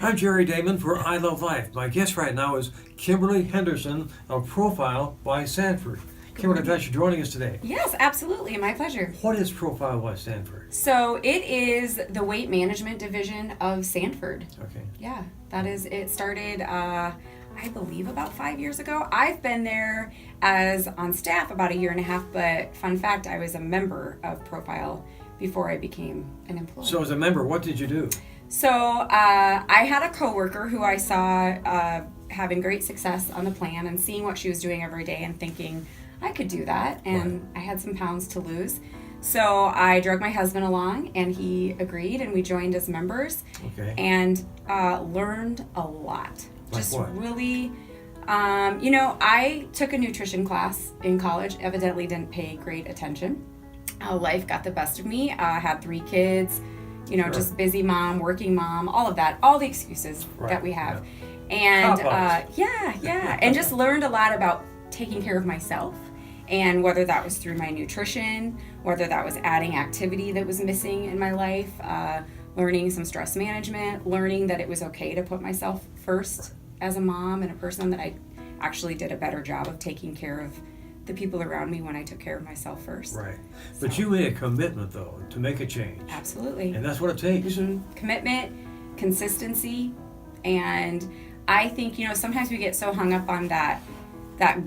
I'm Jerry Damon for I Love Life. My guest right now is Kimberly Henderson of Profile by Sanford. Kimberly, thanks for joining us today. Yes, absolutely. My pleasure. What is Profile by Sanford? So it is the weight management division of Sanford. Okay. Yeah, that is, it started, I believe about 5 years ago. I've been there as on staff about 1.5 years, but fun fact, I was a member of Profile before I became an employee. So as a member, what did you do? So I had a coworker who I saw having great success on the plan and seeing what she was doing every day and thinking, I could do that, and Right. I had some pounds to lose. So I drug my husband along, and he agreed, and we joined as members. Okay. And learned a lot. Like Just what? really, I took a nutrition class in college, evidently didn't pay great attention. Life got the best of me. Had 3 kids, Sure. just busy mom, working mom, all of that, all the excuses Right, that we have. yeah. And Cop-outs. yeah, and just learned a lot about taking care of myself, and whether that was through my nutrition, whether that was adding activity that was missing in my life, learning some stress management, learning that it was okay to put myself first as a mom and a person, that I actually did a better job of taking care of the people around me when I took care of myself first. Right. But So- you made a commitment, though, to make a change. Absolutely. And that's what it takes. Commitment, consistency, and I think, sometimes we get so hung up on that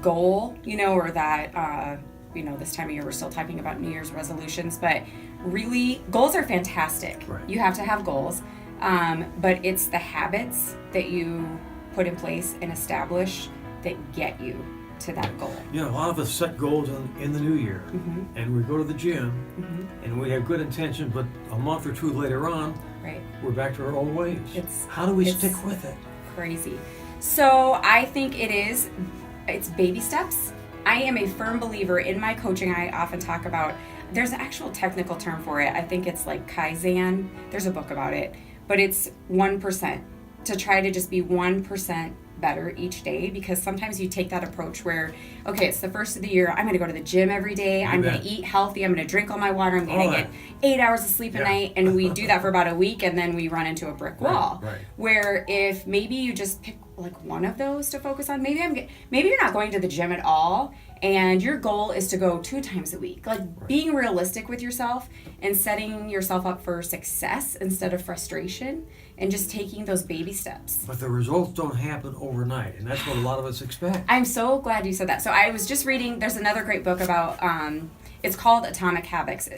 goal, or that, this time of year we're still talking about New Year's resolutions, but really goals are fantastic. Right. You have to have goals, but it's the habits that you put in place and establish that get you to that goal. You know, a lot of us set goals in the new year, and we go to the gym, and we have good intention, but a month or two later on, Right. we're back to our old ways. It's- How do we it's- stick with it? Crazy. So I think it's baby steps. I am a firm believer in my coaching. I often talk about, there's an actual technical term for it. I think it's like Kaizen. There's a book about it, but it's 1%, to try to just be 1% better each day, because sometimes you take that approach where, okay, it's the first of the year, I'm going to go to the gym every day, I'm going to eat healthy, I'm going to drink all my water, I'm going All to that. get 8 hours of sleep a Yeah. night, and we do that for about a week, and then we run into a brick wall. Right. Where if maybe you just pick like one of those to focus on, maybe you're not going to the gym at all, and your goal is to go 2 times a week. Like being realistic with yourself and setting yourself up for success instead of frustration, and just taking those baby steps. But the results don't happen overnight, and that's what a lot of us expect. I'm so glad you said that. So I was just reading, there's another great book about, it's called Atomic Habits.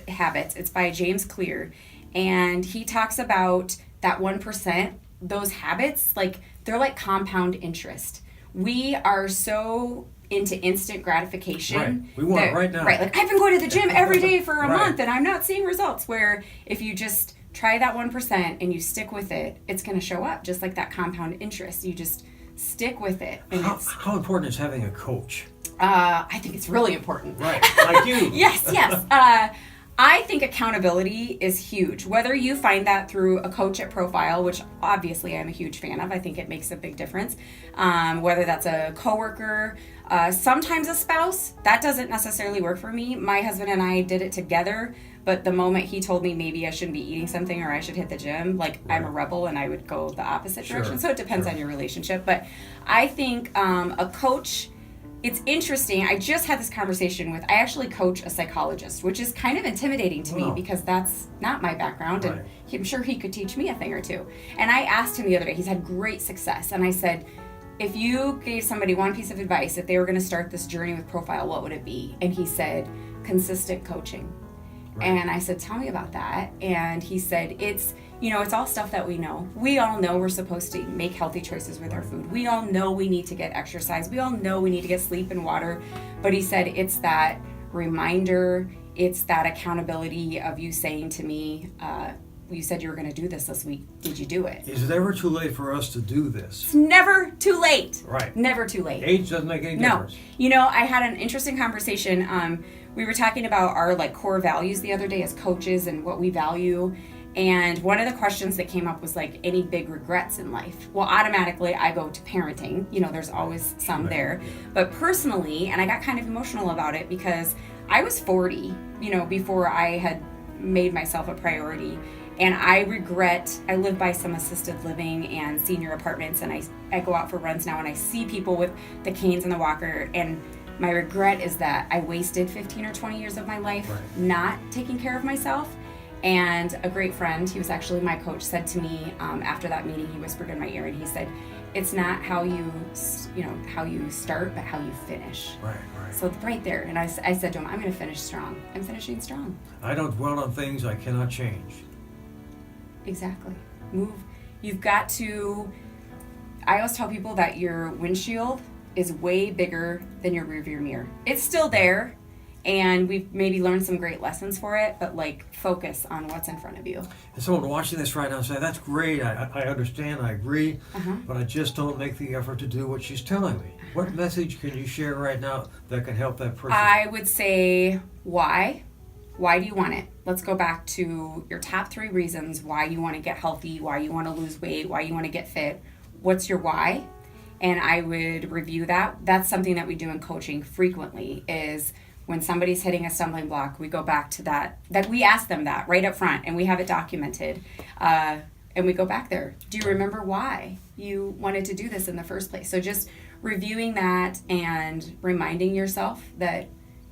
It's by James Clear. And he talks about that 1%, those habits, they're like compound interest. We are so into instant gratification. Right. We want it right now. Right. Like, I've been going to the gym every day for a Right. month and I'm not seeing results. Where if you just try that 1% and you stick with it, it's going to show up just like that compound interest. You just stick with it. And How important is having a coach? I think it's really important. Right, like you. Yes. I think accountability is huge. Whether you find that through a coach at Profile, which obviously I'm a huge fan of, I think it makes a big difference. Whether that's a coworker, sometimes a spouse, that doesn't necessarily work for me. My husband and I did it together, but the moment he told me maybe I shouldn't be eating something or I should hit the gym, I'm a rebel and I would go the opposite direction. So it depends on your relationship. But I think a coach, it's interesting. I just had this conversation I actually coach a psychologist, which is kind of intimidating to me because that's not my background, and I'm sure he could teach me a thing or two. And I asked him the other day, he's had great success, and I said, if you gave somebody one piece of advice, if they were going to start this journey with Profile, what would it be? And he said, consistent coaching. Right. And I said, tell me about that. And he said, it's all stuff that we know. We all know we're supposed to make healthy choices with our food. We all know we need to get exercise. We all know we need to get sleep and water. But he said, it's that reminder, it's that accountability of you saying to me, you said you were going to do this week. Did you do it? Is it ever too late for us to do this? It's never too late. Right. Never too late. Age doesn't make any difference. No. I had an interesting conversation. We were talking about our core values the other day as coaches and what we value. And one of the questions that came up was any big regrets in life. Well, automatically I go to parenting. There's always some there. But personally, and I got kind of emotional about it because I was 40, before I had made myself a priority. And I live by some assisted living and senior apartments, and I go out for runs now and I see people with the canes and the walker, and my regret is that I wasted 15 or 20 years of my life not taking care of myself. And a great friend, he was actually my coach, said to me after that meeting, he whispered in my ear and he said, it's not how you start, but how you finish. Right. So right there, and I said to him, I'm going to finish strong. I'm finishing strong. I don't dwell on things I cannot change. Exactly. Move. You've got to, I always tell people that your windshield is way bigger than your rearview mirror. It's still there, and we've maybe learned some great lessons for it, but focus on what's in front of you. And someone watching this right now say, that's great, I understand, I agree, but I just don't make the effort to do what she's telling me. What message can you share right now that can help that person? I would say, why? Why do you want it? Let's go back to your top 3 reasons why you want to get healthy, why you want to lose weight, why you want to get fit. What's your why? And I would review that. That's something that we do in coaching frequently, is when somebody's hitting a stumbling block, we go back to that we ask them that right up front, and we have it documented. And we go back there. Do you remember why you wanted to do this in the first place? So just reviewing that and reminding yourself that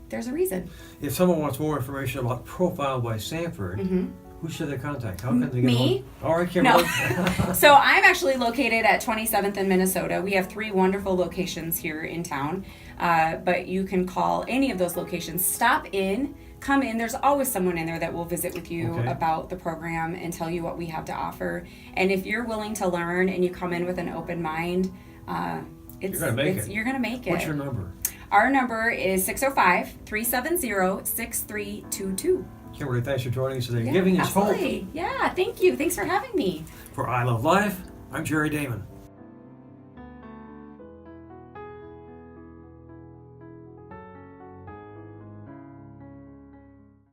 there's a reason. If someone wants more information about Profile by Sanford, who should they contact? How can they get Me? All right, Kimberly. No. So I'm actually located at 27th in Minnesota. We have 3 wonderful locations here in town, but you can call any of those locations. Stop in, come in. There's always someone in there that will visit with you about the program and tell you what we have to offer. And if you're willing to learn and you come in with an open mind, you're going to make it. What's your number? Our number is 605-370-6322. Kimberly, thanks for joining us today. Giving us hope. Yeah, thank you. Thanks for having me. For I Love Life, I'm Jerry Damon.